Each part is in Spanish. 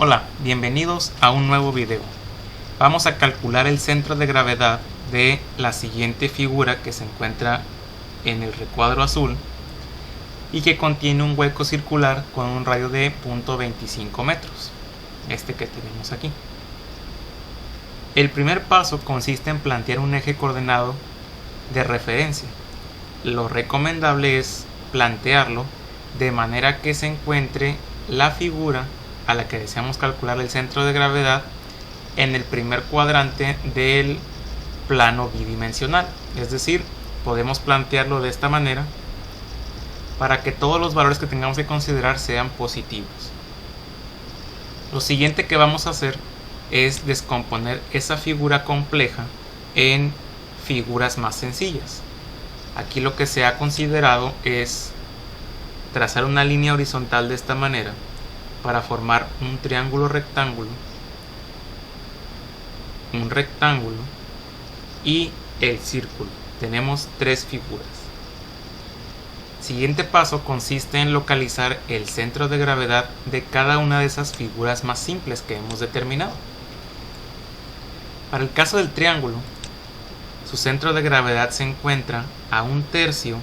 Hola, bienvenidos a un nuevo video. Vamos a calcular el centro de gravedad de la siguiente figura que se encuentra en el recuadro azul y que contiene un hueco circular con un radio de 0.25 metros, este que tenemos aquí. El primer paso consiste en plantear un eje coordenado de referencia. Lo recomendable es plantearlo de manera que se encuentre la figura a la que deseamos calcular el centro de gravedad en el primer cuadrante del plano bidimensional. Es decir, podemos plantearlo de esta manera para que todos los valores que tengamos que considerar sean positivos. Lo siguiente que vamos a hacer es descomponer esa figura compleja en figuras más sencillas. Aquí lo que se ha considerado es trazar una línea horizontal de esta manera para formar un triángulo rectángulo, un rectángulo y el círculo. Tenemos tres figuras. Siguiente paso consiste en localizar el centro de gravedad de cada una de esas figuras más simples que hemos determinado. Para el caso del triángulo, su centro de gravedad se encuentra a 1/3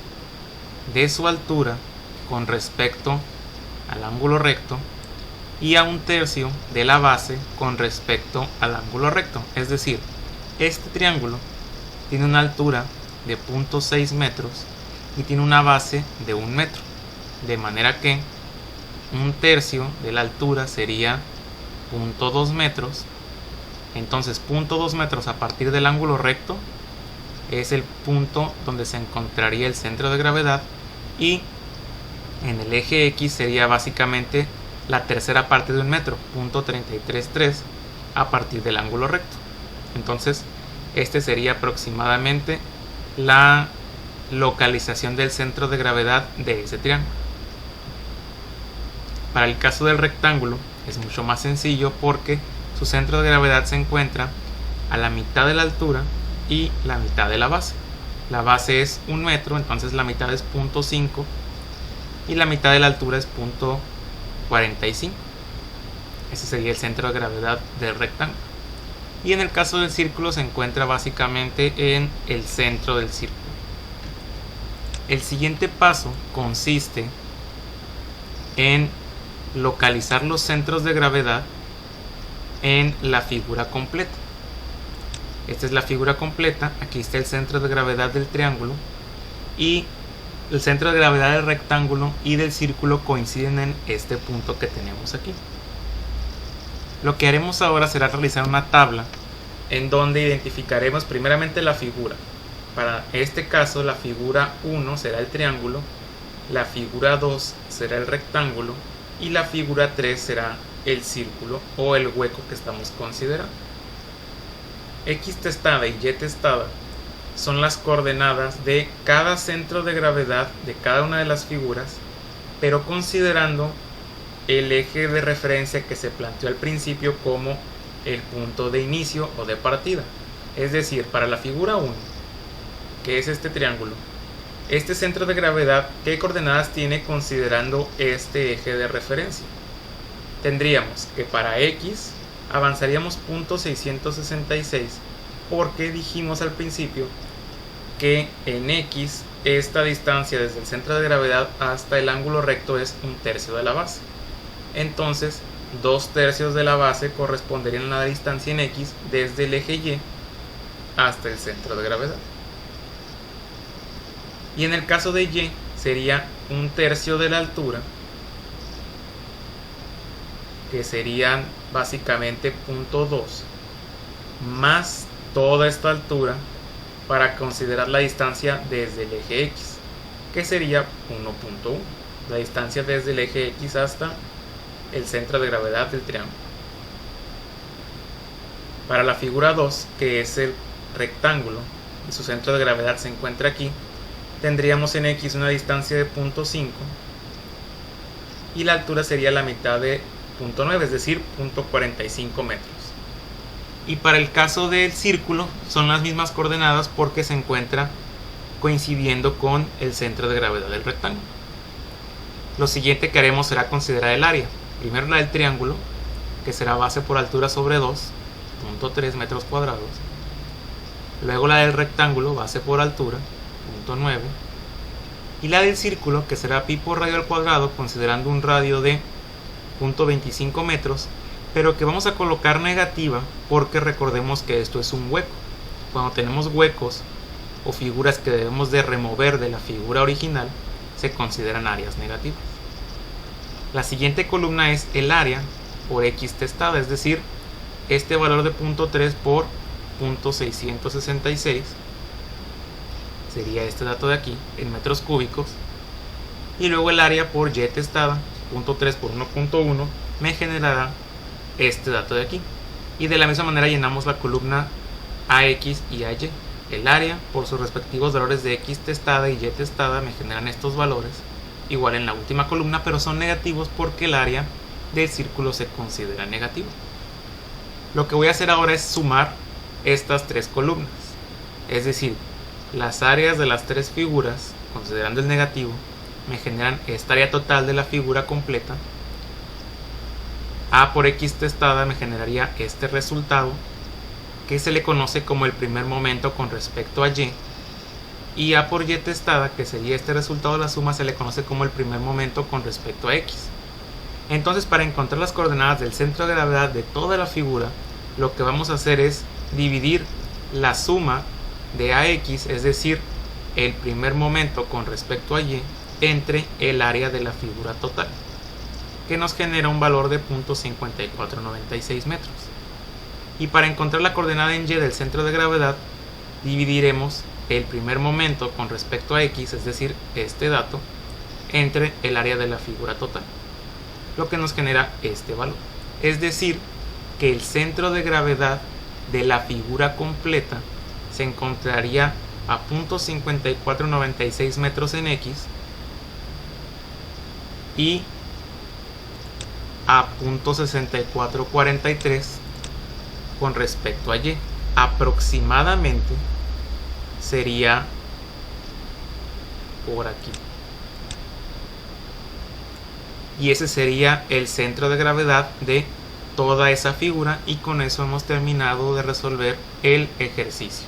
de su altura con respecto al ángulo recto y a 1/3 de la base con respecto al ángulo recto. Es decir, este triángulo tiene una altura de 0.6 metros y tiene una base de 1 metro, de manera que 1/3 de la altura sería 0.2 metros. Entonces 0.2 metros a partir del ángulo recto es el punto donde se encontraría el centro de gravedad, y en el eje X sería básicamente la tercera parte de 1 metro, 0.333 a partir del ángulo recto. Entonces este sería aproximadamente la localización del centro de gravedad de ese triángulo. Para el caso del rectángulo es mucho más sencillo porque su centro de gravedad se encuentra a la mitad de la altura y la mitad de la base. La base es 1 metro, entonces la mitad es 0.5 y la mitad de la altura es 0.45. Ese sería el centro de gravedad del rectángulo. Y en el caso del círculo se encuentra básicamente en el centro del círculo. El siguiente paso consiste en localizar los centros de gravedad en la figura completa. Esta es la figura completa. Aquí está el centro de gravedad del triángulo y el centro de gravedad del rectángulo y del círculo coinciden en este punto que tenemos aquí. Lo que haremos ahora será realizar una tabla en donde identificaremos primeramente la figura. Para este caso la figura 1 será el triángulo, la figura 2 será el rectángulo y la figura 3 será el círculo o el hueco que estamos considerando. X testada y Y testada son las coordenadas de cada centro de gravedad de cada una de las figuras, pero considerando el eje de referencia que se planteó al principio como el punto de inicio o de partida. Es decir, para la figura 1, que es este triángulo, este centro de gravedad, ¿qué coordenadas tiene considerando este eje de referencia? Tendríamos que para X avanzaríamos 0.666 porque dijimos al principio que en X esta distancia desde el centro de gravedad hasta el ángulo recto es 1/3 de la base. Entonces 2/3 de la base corresponderían a la distancia en X desde el eje Y hasta el centro de gravedad. Y en el caso de Y sería 1/3 de la altura, que serían básicamente 0.2 más toda esta altura para considerar la distancia desde el eje X, que sería 1.1, la distancia desde el eje X hasta el centro de gravedad del triángulo. Para la figura 2, que es el rectángulo y su centro de gravedad se encuentra aquí, tendríamos en X una distancia de 0.5 y la altura sería la mitad de 0.9, es decir, 0.45 metros. Y para el caso del círculo son las mismas coordenadas porque se encuentra coincidiendo con el centro de gravedad del rectángulo. Lo siguiente que haremos será considerar el área. Primero la del triángulo, que será base por altura sobre 2, 0.3 metros cuadrados. Luego la del rectángulo, base por altura, 0.9. Y la del círculo, que será pi por radio al cuadrado, considerando un radio de 0.25 metros, pero que vamos a colocar negativa porque recordemos que esto es un hueco. Cuando tenemos huecos o figuras que debemos de remover de la figura original, se consideran áreas negativas. La siguiente columna es el área por x testada, es decir, este valor de 0.3 por 0.666 sería este dato de aquí en metros cúbicos, y luego el área por y testada, 0.3 por 1.1, me generará este dato de aquí. Y de la misma manera llenamos la columna AX y AY. El área por sus respectivos valores de x testada y y testada me generan estos valores, igual en la última columna, pero son negativos porque el área del círculo se considera negativo. Lo que voy a hacer ahora es sumar estas tres columnas, es decir, las áreas de las tres figuras, considerando el negativo, me generan esta área total de la figura completa. A por x testada me generaría este resultado, que se le conoce como el primer momento con respecto a y A por y testada, que sería este resultado de la suma, se le conoce como el primer momento con respecto a x. Entonces, para encontrar las coordenadas del centro de gravedad de toda la figura, lo que vamos a hacer es dividir la suma de AX, es decir, el primer momento con respecto a y, entre el área de la figura total, que nos genera un valor de 0.5496 metros. Y para encontrar la coordenada en y del centro de gravedad, dividiremos el primer momento con respecto a x, es decir, este dato, entre el área de la figura total, lo que nos genera este valor. Es decir, que el centro de gravedad de la figura completa se encontraría a 0.5496 metros en x y a 0.6443 con respecto a y. Aproximadamente sería por aquí. Y ese sería el centro de gravedad de toda esa figura, y con eso hemos terminado de resolver el ejercicio.